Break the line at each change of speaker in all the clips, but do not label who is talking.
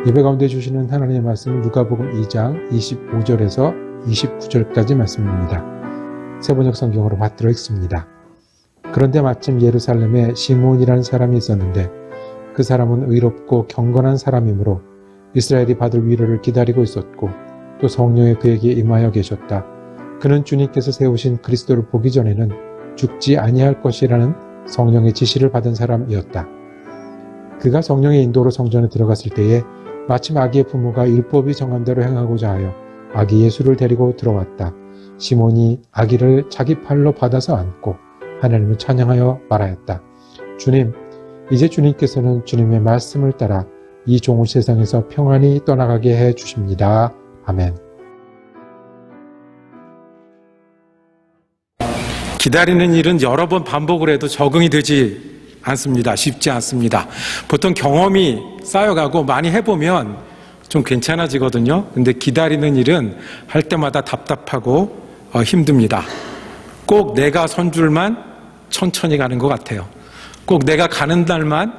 예배 가운데 주시는 하나님의 말씀은 누가복음 2장 25절에서 29절까지 말씀입니다. 세번역 성경으로 받들어 읽습니다. 그런데 마침 예루살렘에 시몬이라는 사람이 있었는데 그 사람은 의롭고 경건한 사람이므로 이스라엘이 받을 위로를 기다리고 있었고 또 성령이 그에게 임하여 계셨다. 그는 주님께서 세우신 그리스도를 보기 전에는 죽지 아니할 것이라는 성령의 지시를 받은 사람이었다. 그가 성령의 인도로 성전에 들어갔을 때에 마침 아기의 부모가 율법이 정한 대로 행하고자 하여 아기 예수를 데리고 들어왔다. 시몬이 아기를 자기 팔로 받아서 안고 하나님을 찬양하여 말하였다. 주님, 이제 주님께서는 주님의 말씀을 따라 이 종을 세상에서 평안히 떠나가게 해 주십니다. 아멘.
기다리는 일은 여러 번 반복을 해도 적응이 되지 않습니다. 쉽지 않습니다. 보통 경험이 쌓여가고 많이 해보면 좀 괜찮아지거든요. 근데 기다리는 일은 할 때마다 답답하고 힘듭니다. 꼭 내가 선 줄만 천천히 가는 것 같아요. 꼭 내가 가는 날만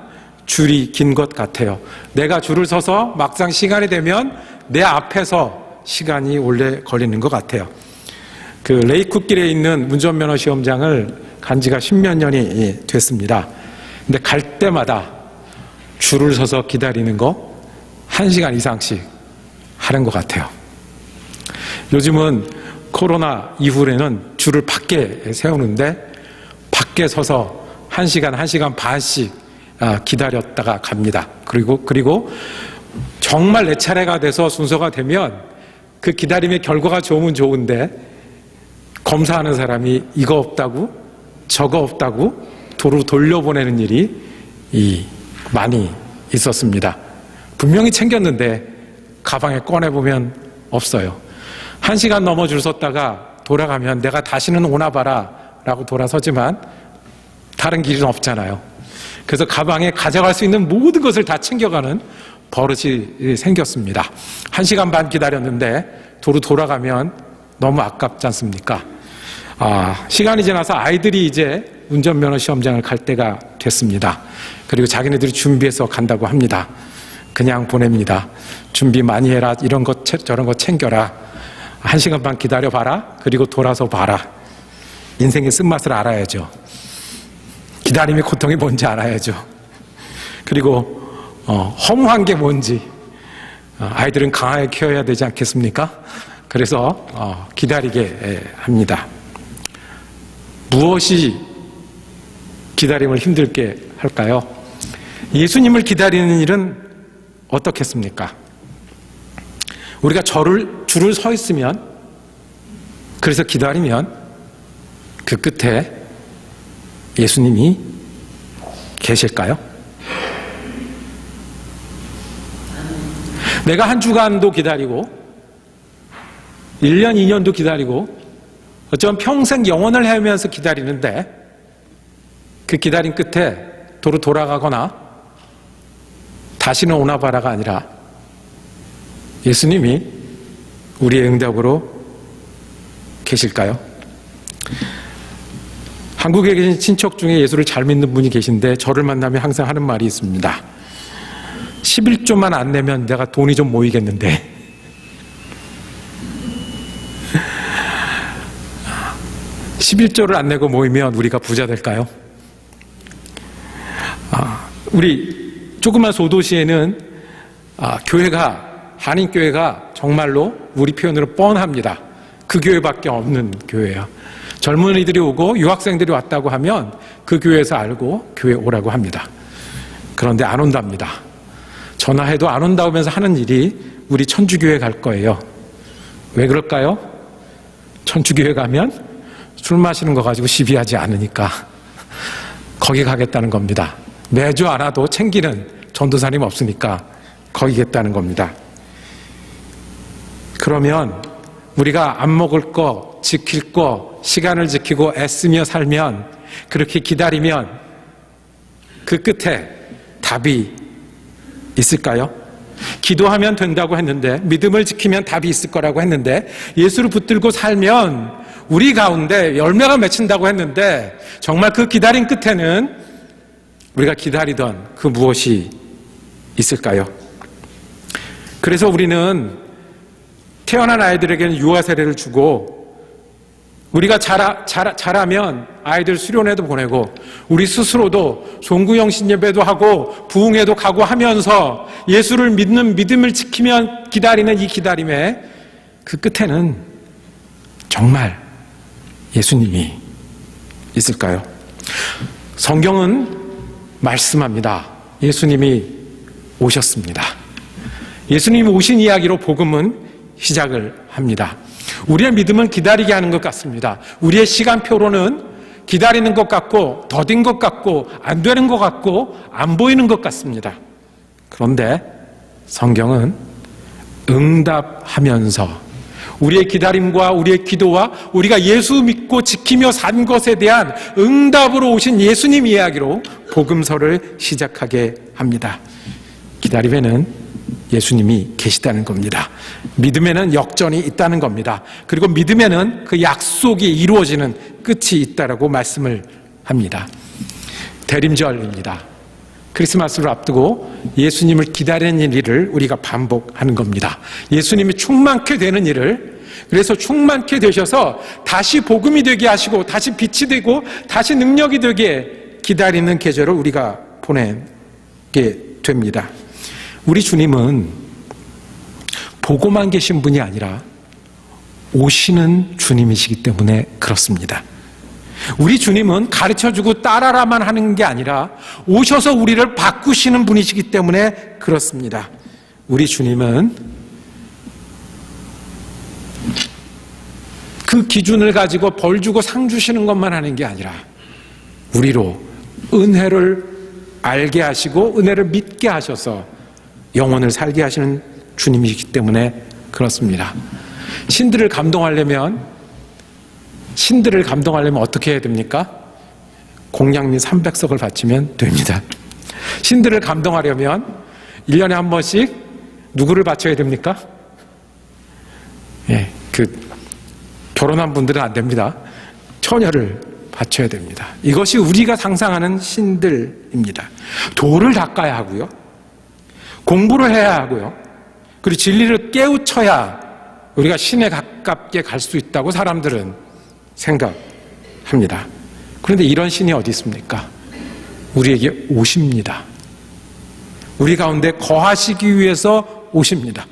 줄이 긴 것 같아요. 내가 줄을 서서 막상 시간이 되면 내 앞에서 시간이 오래 걸리는 것 같아요. 그 레이쿠길에 있는 운전면허 시험장을 간 지가 10몇 년이 됐습니다. 근데 갈 때마다 줄을 서서 기다리는 거 1시간 이상씩 하는 것 같아요. 요즘은 코로나 이후에는 줄을 밖에 세우는데 밖에 서서 1시간, 1시간 반씩 기다렸다가 갑니다. 그리고 정말 내 차례가 돼서 순서가 되면 그 기다림의 결과가 좋으면 좋은데 검사하는 사람이 이거 없다고 저거 없다고 도로 돌려보내는 일이 많이 있었습니다. 분명히 챙겼는데 가방에 꺼내보면 없어요. 1시간 넘어 줄 섰다가 돌아가면 내가 다시는 오나 봐라 라고 돌아서지만 다른 길은 없잖아요. 그래서 가방에 가져갈 수 있는 모든 것을 다 챙겨가는 버릇이 생겼습니다. 1시간 반 기다렸는데 도로 돌아가면 너무 아깝지 않습니까? 시간이 지나서 아이들이 이제 운전면허 시험장을 갈 때가 됐습니다. 그리고 자기네들이 준비해서 간다고 합니다. 그냥 보냅니다. 준비 많이 해라. 이런 것 저런 거 챙겨라. 1시간 반 기다려봐라. 그리고 돌아서 봐라. 인생의 쓴맛을 알아야죠. 기다림의 고통이 뭔지 알아야죠. 그리고 허무한 게 뭔지 아이들은 강하게 키워야 되지 않겠습니까? 그래서 기다리게 합니다. 무엇이 기다림을 힘들게 할까요? 예수님을 기다리는 일은 어떻겠습니까? 우리가 줄을 서 있으면, 그래서 기다리면 그 끝에 예수님이 계실까요? 내가 한 주간도 기다리고 1년, 2년도 기다리고 어쩌면 평생 영원을 헤매면서 기다리는데 그 기다림 끝에 도로 돌아가거나 다시는 오나 봐라가 아니라 예수님이 우리의 응답으로 계실까요? 한국에 계신 친척 중에 예수를 잘 믿는 분이 계신데 저를 만나면 항상 하는 말이 있습니다. 11조만 안 내면 내가 돈이 좀 모이겠는데 11조를 안 내고 모이면 우리가 부자 될까요? 우리 조그만 소도시에는 한인교회가 정말로 우리 표현으로 뻔합니다. 그 교회밖에 없는 교회예요. 젊은이들이 오고 유학생들이 왔다고 하면 그 교회에서 알고 교회 오라고 합니다. 그런데 안 온답니다. 전화해도 안 온다면서 하는 일이 우리 천주교회 갈 거예요. 왜 그럴까요? 천주교회 가면 술 마시는 거 가지고 시비하지 않으니까 거기 가겠다는 겁니다. 매주 안 와도 챙기는 전도사님 없으니까 거기 겠다는 겁니다. 그러면 우리가 안 먹을 거, 지킬 거, 시간을 지키고 애쓰며 살면, 그렇게 기다리면 그 끝에 답이 있을까요? 기도하면 된다고 했는데, 믿음을 지키면 답이 있을 거라고 했는데, 예수를 붙들고 살면 우리 가운데 열매가 맺힌다고 했는데, 정말 그 기다림 끝에는 우리가 기다리던 그 무엇이 있을까요? 그래서 우리는 태어난 아이들에게는 유아 세례를 주고, 우리가 자라면 아이들 수련회도 보내고, 우리 스스로도 종구형 신예배도 하고 부흥회도 가고 하면서 예수를 믿는 믿음을 지키며 기다리는 이 기다림의 그 끝에는 정말 예수님이 있을까요? 성경은 말씀합니다. 예수님이 오셨습니다. 예수님이 오신 이야기로 복음은 시작을 합니다. 우리의 믿음은 기다리게 하는 것 같습니다. 우리의 시간표로는 기다리는 것 같고, 더딘 것 같고, 안 되는 것 같고, 안 보이는 것 같습니다. 그런데 성경은 응답하면서 우리의 기다림과 우리의 기도와 우리가 예수 믿고 지키며 산 것에 대한 응답으로 오신 예수님 이야기로 복음서를 시작하게 합니다. 기다림에는 예수님이 계시다는 겁니다. 믿음에는 역전이 있다는 겁니다. 그리고 믿음에는 그 약속이 이루어지는 끝이 있다라고 말씀을 합니다. 대림절입니다. 크리스마스를 앞두고 예수님을 기다리는 일을 우리가 반복하는 겁니다. 예수님이 충만케 되는 일을, 그래서 충만케 되셔서 다시 복음이 되게 하시고 다시 빛이 되고 다시 능력이 되게 기다리는 계절을 우리가 보내게 됩니다. 우리 주님은 보고만 계신 분이 아니라 오시는 주님이시기 때문에 그렇습니다. 우리 주님은 가르쳐주고 따라라만 하는 게 아니라 오셔서 우리를 바꾸시는 분이시기 때문에 그렇습니다. 우리 주님은 그 기준을 가지고 벌 주고 상 주시는 것만 하는 게 아니라 우리로 은혜를 알게 하시고 은혜를 믿게 하셔서 영혼을 살게 하시는 주님이기 때문에 그렇습니다. 신들을 감동하려면 어떻게 해야 됩니까? 공양미 300석을 바치면 됩니다. 신들을 감동하려면 1년에 한 번씩 누구를 바쳐야 됩니까? 결혼한 분들은 안 됩니다. 처녀를 바쳐야 됩니다. 이것이 우리가 상상하는 신들입니다. 돌을 닦아야 하고요. 공부를 해야 하고요. 그리고 진리를 깨우쳐야 우리가 신에 가깝게 갈 수 있다고 사람들은 생각합니다. 그런데 이런 신이 어디 있습니까? 우리에게 오십니다. 우리 가운데 거하시기 위해서 오십니다.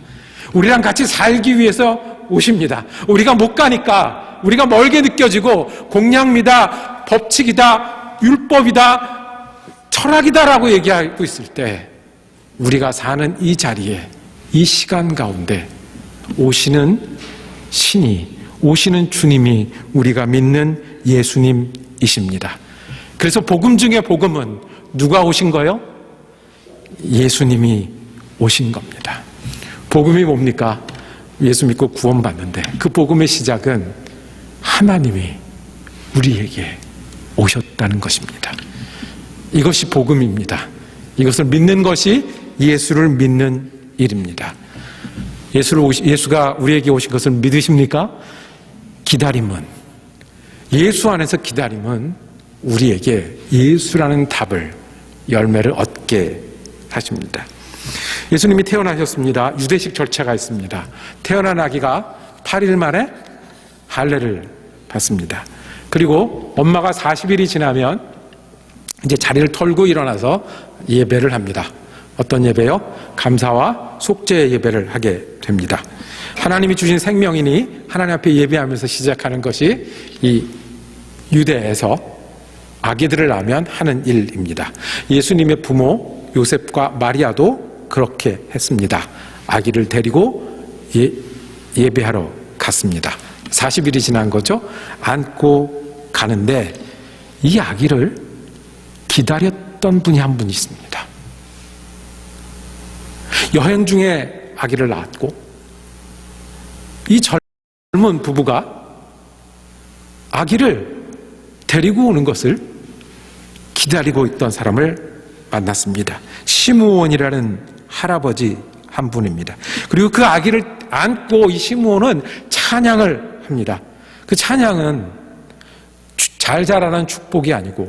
우리랑 같이 살기 위해서 오십니다. 우리가 못 가니까, 우리가 멀게 느껴지고 공양미다, 법칙이다, 율법이다, 철학이다라고 얘기하고 있을 때 우리가 사는 이 자리에, 이 시간 가운데 오시는 신이, 오시는 주님이 우리가 믿는 예수님이십니다. 그래서 복음 중에 복음은 누가 오신 거요? 예수님이 오신 겁니다. 복음이 뭡니까? 예수 믿고 구원받는데 그 복음의 시작은 하나님이 우리에게 오셨다는 것입니다. 이것이 복음입니다. 이것을 믿는 것이 예수를 믿는 일입니다. 예수가 우리에게 오신 것을 믿으십니까? 기다림은, 예수 안에서 기다림은 우리에게 예수라는 답을, 열매를 얻게 하십니다. 예수님이 태어나셨습니다. 유대식 절차가 있습니다. 태어난 아기가 8일 만에 할례를 받습니다. 그리고 엄마가 40일이 지나면 이제 자리를 털고 일어나서 예배를 합니다. 어떤 예배요? 감사와 속죄 예배를 하게 됩니다. 하나님이 주신 생명이니 하나님 앞에 예배하면서 시작하는 것이 이 유대에서 아기들을 낳으면 하는 일입니다. 예수님의 부모 요셉과 마리아도 그렇게 했습니다. 아기를 데리고 예배하러 갔습니다. 40일이 지난 거죠. 안고 가는데 이 아기를 기다렸던 분이 한 분 있습니다. 여행 중에 아기를 낳았고 이 젊은 부부가 아기를 데리고 오는 것을 기다리고 있던 사람을 만났습니다. 시므온이라는 할아버지 한 분입니다. 그리고 그 아기를 안고 이 시므온은 찬양을 합니다. 그 찬양은 잘 자라는 축복이 아니고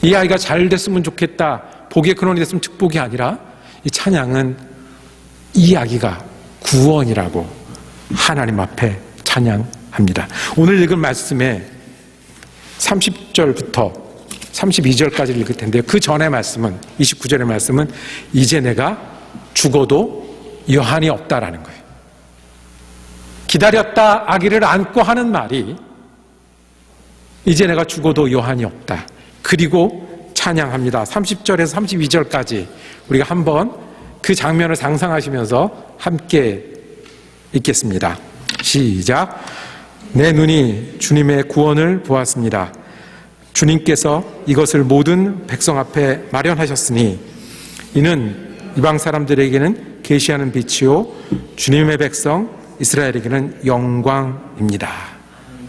이 아이가 잘 됐으면 좋겠다, 복의 근원이 됐으면 축복이 아니라 이 찬양은 이 이야기가 구원이라고 하나님 앞에 찬양합니다. 오늘 읽은 말씀에 30절부터 32절까지 읽을 텐데요. 그 전의 말씀은 29절의 말씀은 이제 내가 죽어도 여한이 없다라는 거예요. 기다렸다 아기를 안고 하는 말이 이제 내가 죽어도 여한이 없다. 그리고 찬양합니다. 30절에서 32절까지 우리가 한번 그 장면을 상상하시면서 함께 읽겠습니다. 시작. 내 눈이 주님의 구원을 보았습니다. 주님께서 이것을 모든 백성 앞에 마련하셨으니 이는 이방 사람들에게는 계시하는 빛이요 주님의 백성 이스라엘에게는 영광입니다.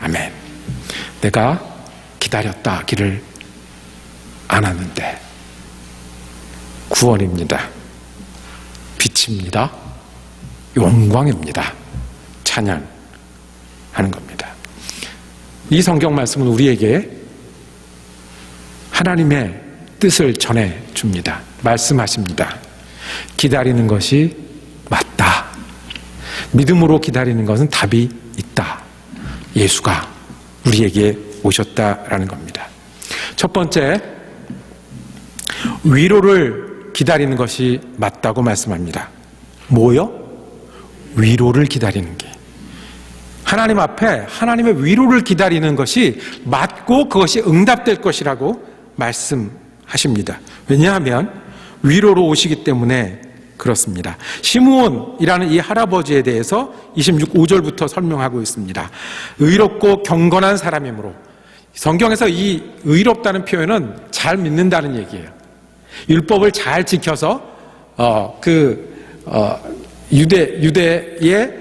아멘. 내가 기다렸다 하기를 안 하는데 구원입니다. 빛입니다. 영광입니다. 찬양하는 겁니다. 이 성경 말씀은 우리에게 하나님의 뜻을 전해줍니다. 말씀하십니다. 기다리는 것이 맞다. 믿음으로 기다리는 것은 답이 있다. 예수가 우리에게 오셨다라는 겁니다. 첫 번째, 위로를 기다리는 것이 맞다고 말씀합니다. 뭐요? 위로를 기다리는 게. 하나님 앞에 하나님의 위로를 기다리는 것이 맞고 그것이 응답될 것이라고 말씀하십니다. 왜냐하면 위로로 오시기 때문에 그렇습니다. 시므온이라는 이 할아버지에 대해서 26절부터 설명하고 있습니다. 의롭고 경건한 사람이므로, 성경에서 이 의롭다는 표현은 잘 믿는다는 얘기예요. 율법을 잘 지켜서 유대의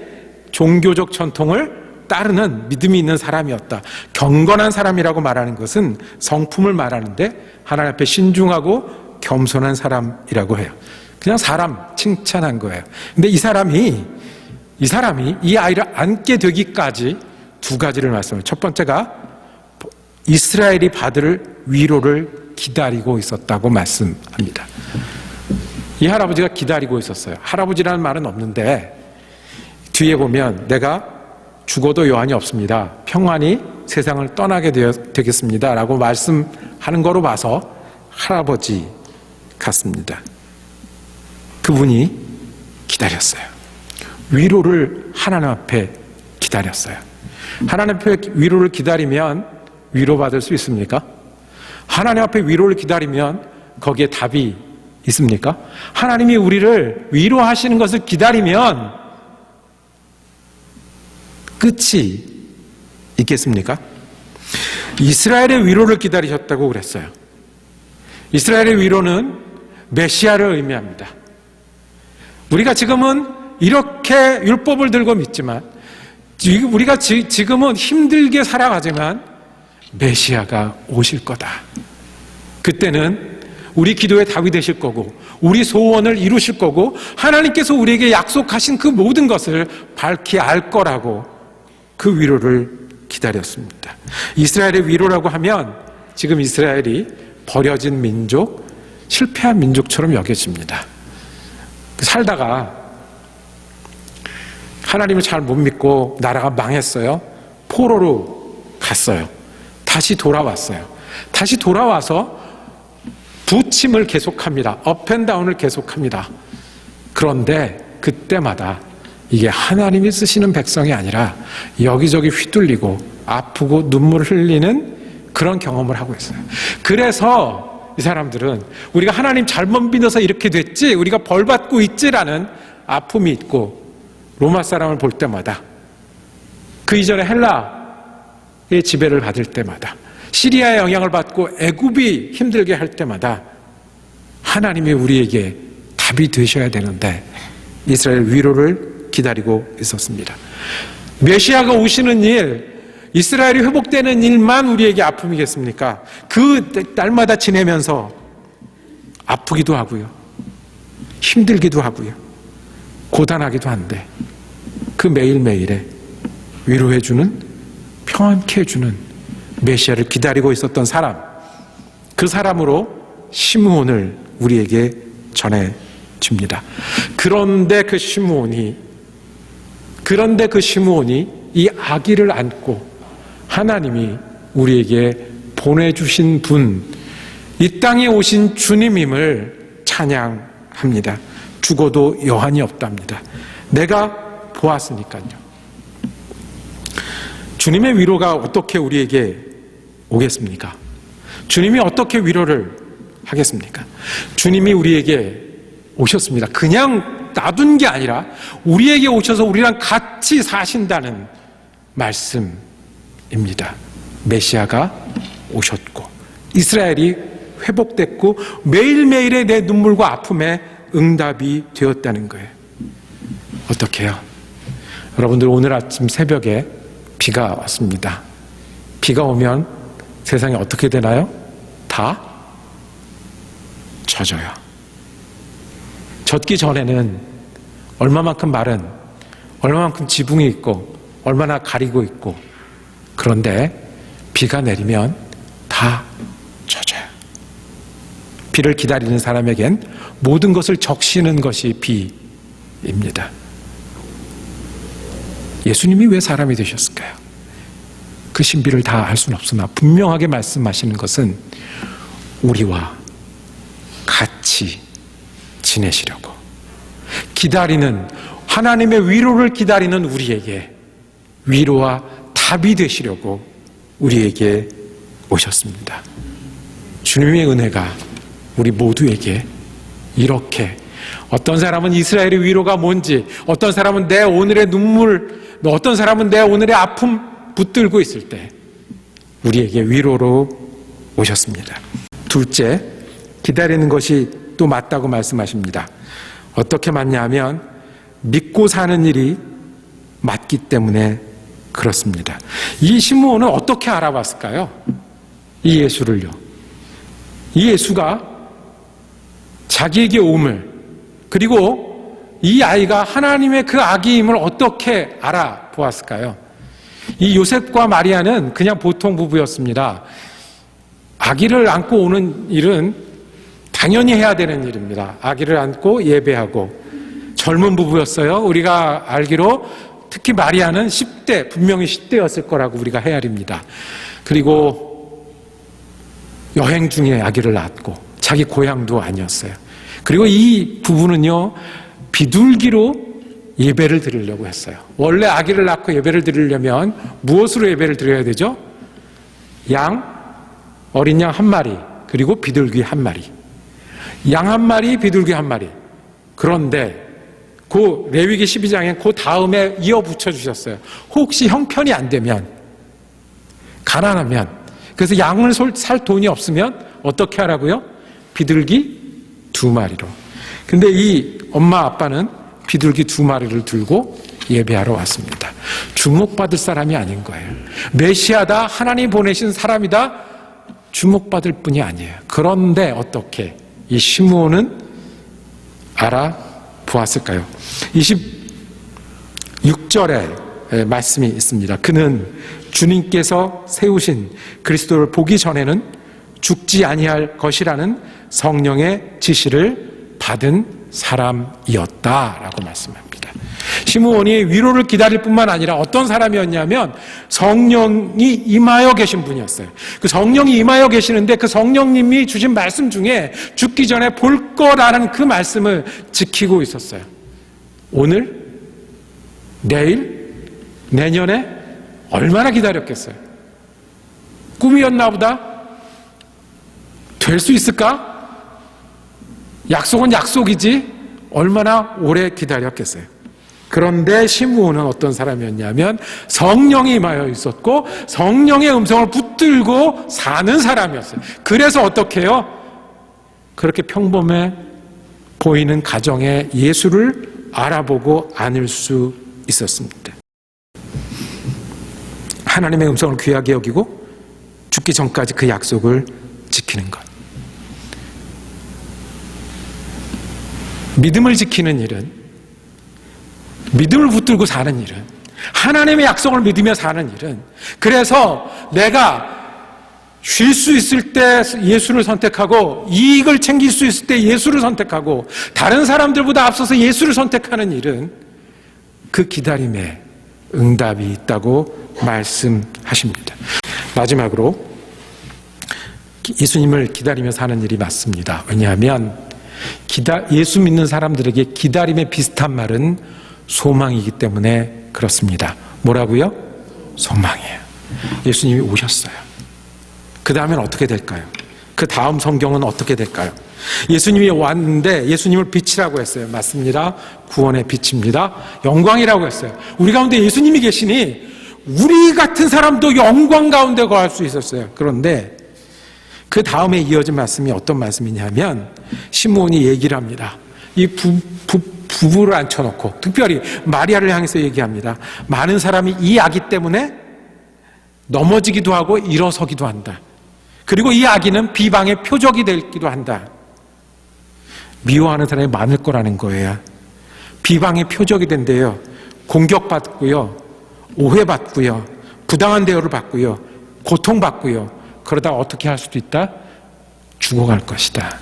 종교적 전통을 따르는 믿음이 있는 사람이었다. 경건한 사람이라고 말하는 것은 성품을 말하는데 하나님 앞에 신중하고 겸손한 사람이라고 해요. 그냥 사람 칭찬한 거예요. 근데 이 사람이 이 아이를 안게 되기까지 두 가지를 말씀해요. 첫 번째가 이스라엘이 받을 위로를 기다리고 있었다고 말씀합니다. 이 할아버지가 기다리고 있었어요. 할아버지라는 말은 없는데 뒤에 보면 내가 죽어도 여한이 없습니다. 평안히 세상을 떠나게 되겠습니다. 라고 말씀하는 거로 봐서 할아버지 같습니다. 그분이 기다렸어요. 위로를 하나님 앞에 기다렸어요. 하나님 앞에 위로를 기다리면 위로받을 수 있습니까? 하나님 앞에 위로를 기다리면 거기에 답이 있습니까? 하나님이 우리를 위로하시는 것을 기다리면 끝이 있겠습니까? 이스라엘의 위로를 기다리셨다고 그랬어요. 이스라엘의 위로는 메시아를 의미합니다. 우리가 지금은 이렇게 율법을 들고 믿지만, 우리가 지금은 힘들게 살아가지만 메시아가 오실 거다. 그때는 우리 기도에 답이 되실 거고 우리 소원을 이루실 거고 하나님께서 우리에게 약속하신 그 모든 것을 밝히 알 거라고 그 위로를 기다렸습니다. 이스라엘의 위로라고 하면 지금 이스라엘이 버려진 민족, 실패한 민족처럼 여겨집니다. 살다가 하나님을 잘 못 믿고 나라가 망했어요. 포로로 갔어요. 다시 돌아왔어요. 다시 돌아와서 부침을 계속합니다. 업앤다운을 계속합니다. 그런데 그때마다 이게 하나님이 쓰시는 백성이 아니라 여기저기 휘둘리고 아프고 눈물을 흘리는 그런 경험을 하고 있어요. 그래서 이 사람들은 우리가 하나님 잘못 믿어서 이렇게 됐지, 우리가 벌 받고 있지라는 아픔이 있고, 로마 사람을 볼 때마다, 그 이전에 헬라의 지배를 받을 때마다, 시리아의 영향을 받고 애굽이 힘들게 할 때마다 하나님이 우리에게 답이 되셔야 되는데 이스라엘 위로를 기다리고 있었습니다. 메시아가 오시는 일, 이스라엘이 회복되는 일만 우리에게 아픔이겠습니까? 그 날마다 지내면서 아프기도 하고요, 힘들기도 하고요, 고단하기도 한데 그 매일매일에 위로해주는, 평안케 해주는 메시아를 기다리고 있었던 사람, 그 사람으로 시므온을 우리에게 전해 줍니다. 그런데 그 시므온이 이 아기를 안고 하나님이 우리에게 보내주신 분, 이 땅에 오신 주님임을 찬양합니다. 죽어도 여한이 없답니다. 내가 보았으니까요. 주님의 위로가 어떻게 우리에게 오겠습니까? 주님이 어떻게 위로를 하겠습니까? 주님이 우리에게 오셨습니다. 그냥 놔둔 게 아니라 우리에게 오셔서 우리랑 같이 사신다는 말씀입니다. 메시아가 오셨고 이스라엘이 회복됐고 매일매일의 내 눈물과 아픔에 응답이 되었다는 거예요. 어떻게 해요? 여러분들, 오늘 아침 새벽에 비가 왔습니다. 비가 오면 세상이 어떻게 되나요? 다 젖어요. 젖기 전에는 얼마만큼 마른, 얼마만큼 지붕이 있고 얼마나 가리고 있고, 그런데 비가 내리면 다 젖어요. 비를 기다리는 사람에겐 모든 것을 적시는 것이 비입니다. 예수님이 왜 사람이 되셨을까요? 그 신비를 다 알 수는 없으나 분명하게 말씀하시는 것은 우리와 같이 지내시려고, 기다리는, 하나님의 위로를 기다리는 우리에게 위로와 답이 되시려고 우리에게 오셨습니다. 주님의 은혜가 우리 모두에게 이렇게, 어떤 사람은 이스라엘의 위로가 뭔지, 어떤 사람은 내 오늘의 눈물, 어떤 사람은 내 오늘의 아픔 붙들고 있을 때 우리에게 위로로 오셨습니다. 둘째, 기다리는 것이 또 맞다고 말씀하십니다. 어떻게 맞냐 하면 믿고 사는 일이 맞기 때문에 그렇습니다. 이 시므온은 어떻게 알아봤을까요? 이 예수를요. 이 예수가 자기에게 오음을, 그리고 이 아이가 하나님의 그 아기임을 어떻게 알아보았을까요? 이 요셉과 마리아는 그냥 보통 부부였습니다. 아기를 안고 오는 일은 당연히 해야 되는 일입니다. 아기를 안고 예배하고. 젊은 부부였어요. 우리가 알기로 특히 마리아는 10대, 분명히 10대였을 거라고 우리가 헤아립니다. 그리고 여행 중에 아기를 낳았고 자기 고향도 아니었어요. 그리고 이 부부는요, 비둘기로 예배를 드리려고 했어요. 원래 아기를 낳고 예배를 드리려면 무엇으로 예배를 드려야 되죠? 어린 양 한 마리, 그리고 비둘기 한 마리. 양 한 마리, 비둘기 한 마리. 그런데 그 레위기 12장에 그 다음에 이어 붙여 주셨어요. 혹시 형편이 안 되면, 가난하면, 그래서 양을 살 돈이 없으면 어떻게 하라고요? 비둘기 2마리로. 근데 이 엄마 아빠는 비둘기 2마리를 들고 예배하러 왔습니다. 주목받을 사람이 아닌 거예요. 메시아다, 하나님 보내신 사람이다, 주목받을 뿐이 아니에요. 그런데 어떻게 이 시므온은 알아보았을까요? 26절에 말씀이 있습니다. 그는 주님께서 세우신 그리스도를 보기 전에는 죽지 아니할 것이라는 성령의 지시를 받은 사람이었다라고 말씀합니다. 시므온이 위로를 기다릴 뿐만 아니라 어떤 사람이었냐면 성령이 임하여 계신 분이었어요. 그 성령이 임하여 계시는데 그 성령님이 주신 말씀 중에 죽기 전에 볼 거라는 그 말씀을 지키고 있었어요. 오늘, 내일, 내년에 얼마나 기다렸겠어요? 꿈이었나 보다? 될 수 있을까? 약속은 약속이지 얼마나 오래 기다렸겠어요. 그런데 시므온은 어떤 사람이었냐면 성령이 임하여 있었고 성령의 음성을 붙들고 사는 사람이었어요. 그래서 어떻게 해요? 그렇게 평범해 보이는 가정에 예수를 알아보고 안을 수 있었습니다. 하나님의 음성을 귀하게 여기고 죽기 전까지 그 약속을 지키는 것. 믿음을 지키는 일은, 믿음을 붙들고 사는 일은, 하나님의 약속을 믿으며 사는 일은, 그래서 내가 쉴 수 있을 때 예수를 선택하고 이익을 챙길 수 있을 때 예수를 선택하고 다른 사람들보다 앞서서 예수를 선택하는 일은 그 기다림에 응답이 있다고 말씀하십니다. 마지막으로 예수님을 기다리며 사는 일이 맞습니다. 왜냐하면 예수 믿는 사람들에게 기다림에 비슷한 말은 소망이기 때문에 그렇습니다. 뭐라고요? 소망이에요. 예수님이 오셨어요. 그 다음엔 어떻게 될까요? 그 다음 성경은 어떻게 될까요? 예수님이 왔는데 예수님을 빛이라고 했어요. 맞습니다. 구원의 빛입니다. 영광이라고 했어요. 우리 가운데 예수님이 계시니 우리 같은 사람도 영광 가운데 거할 수 있었어요. 그런데 그 다음에 이어진 말씀이 어떤 말씀이냐면 시므온이 얘기를 합니다. 이 부부를 앉혀놓고 특별히 마리아를 향해서 얘기합니다. 많은 사람이 이 아기 때문에 넘어지기도 하고 일어서기도 한다. 그리고 이 아기는 비방의 표적이 되기도 한다. 미워하는 사람이 많을 거라는 거예요. 비방의 표적이 된대요. 공격받고요. 오해받고요. 부당한 대우를 받고요. 고통받고요. 그러다 어떻게 할 수도 있다? 죽어갈 것이다.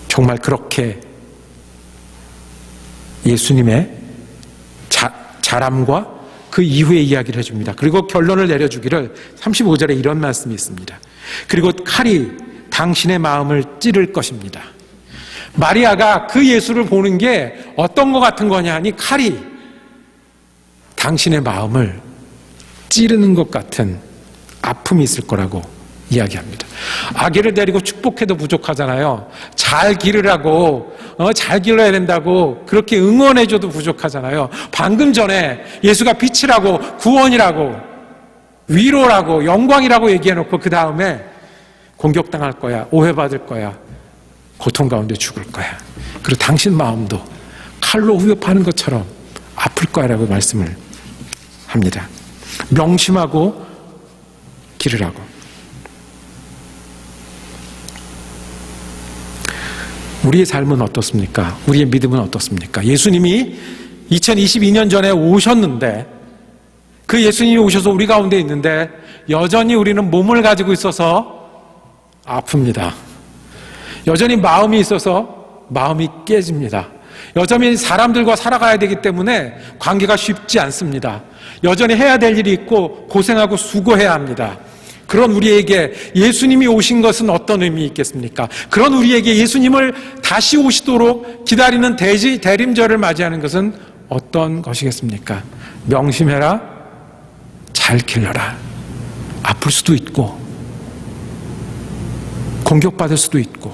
정말 그렇게 예수님의 자람과 그 이후의 이야기를 해줍니다. 그리고 결론을 내려주기를 35절에 이런 말씀이 있습니다. 그리고 칼이 당신의 마음을 찌를 것입니다. 마리아가 그 예수를 보는 게 어떤 것 같은 거냐 하니 칼이 당신의 마음을 찌르는 것 같은 아픔이 있을 거라고 이야기합니다. 아기를 데리고 축복해도 부족하잖아요. 잘 기르라고 잘 길러야 된다고 그렇게 응원해줘도 부족하잖아요. 방금 전에 예수가 빛이라고 구원이라고 위로라고 영광이라고 얘기해놓고 그 다음에 공격당할 거야, 오해받을 거야, 고통 가운데 죽을 거야. 그리고 당신 마음도 칼로 후벼파는 것처럼 아플 거야 라고 말씀을 합니다. 명심하고 기르라고. 우리의 삶은 어떻습니까? 우리의 믿음은 어떻습니까? 예수님이 2022년 전에 오셨는데 그 예수님이 오셔서 우리 가운데 있는데 여전히 우리는 몸을 가지고 있어서 아픕니다. 여전히 마음이 있어서 마음이 깨집니다. 여전히 사람들과 살아가야 되기 때문에 관계가 쉽지 않습니다. 여전히 해야 될 일이 있고 고생하고 수고해야 합니다. 그런 우리에게 예수님이 오신 것은 어떤 의미 있겠습니까? 그런 우리에게 예수님을 다시 오시도록 기다리는 대림절을 맞이하는 것은 어떤 것이겠습니까? 명심해라. 잘 길러라. 아플 수도 있고 공격받을 수도 있고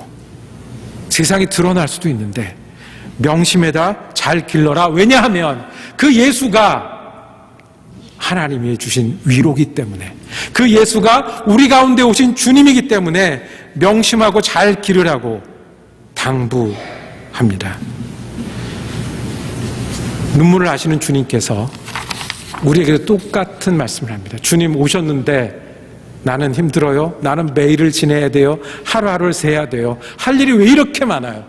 세상이 드러날 수도 있는데 명심해다. 잘 길러라. 왜냐하면 그 예수가 하나님이 주신 위로기 때문에 그 예수가 우리 가운데 오신 주님이기 때문에 명심하고 잘 기르라고 당부합니다. 눈물을 아시는 주님께서 우리에게 똑같은 말씀을 합니다. 주님 오셨는데 나는 힘들어요. 나는 매일을 지내야 돼요. 하루하루를 세야 돼요. 할 일이 왜 이렇게 많아요?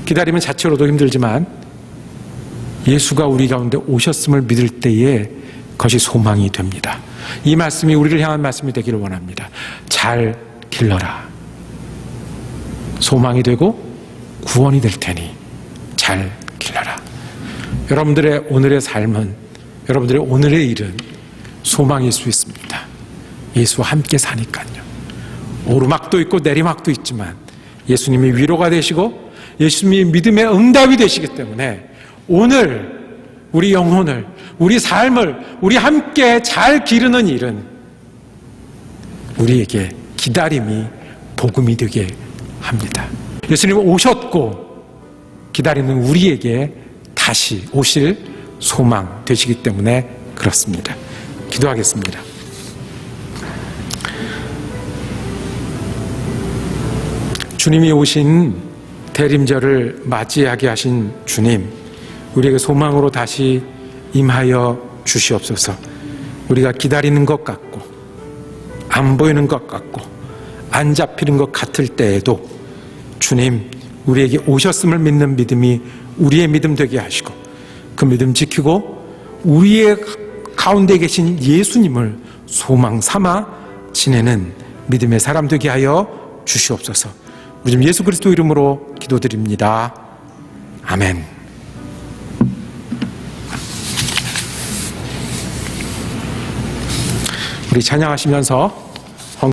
기다리면 자체로도 힘들지만 예수가 우리 가운데 오셨음을 믿을 때에 그것이 소망이 됩니다. 이 말씀이 우리를 향한 말씀이 되기를 원합니다. 잘 길러라. 소망이 되고 구원이 될 테니 잘 길러라. 여러분들의 오늘의 삶은, 여러분들의 오늘의 일은 소망일 수 있습니다. 예수와 함께 사니까요. 오르막도 있고 내리막도 있지만 예수님이 위로가 되시고 예수님이 믿음의 응답이 되시기 때문에 오늘 우리 영혼을, 우리 삶을 우리 함께 잘 기르는 일은 우리에게 기다림이 복음이 되게 합니다. 예수님 오셨고 기다리는 우리에게 다시 오실 소망 되시기 때문에 그렇습니다. 기도하겠습니다. 주님이 오신 대림절을 맞이하게 하신 주님, 우리에게 소망으로 다시 임하여 주시옵소서. 우리가 기다리는 것 같고 안 보이는 것 같고 안 잡히는 것 같을 때에도 주님, 우리에게 오셨음을 믿는 믿음이 우리의 믿음 되게 하시고 그 믿음 지키고 우리의 가운데 계신 예수님을 소망 삼아 지내는 믿음의 사람 되게 하여 주시옵소서. 우리 좀 예수 그리스도 이름으로 기도드립니다. 아멘. 우리 찬양하시면서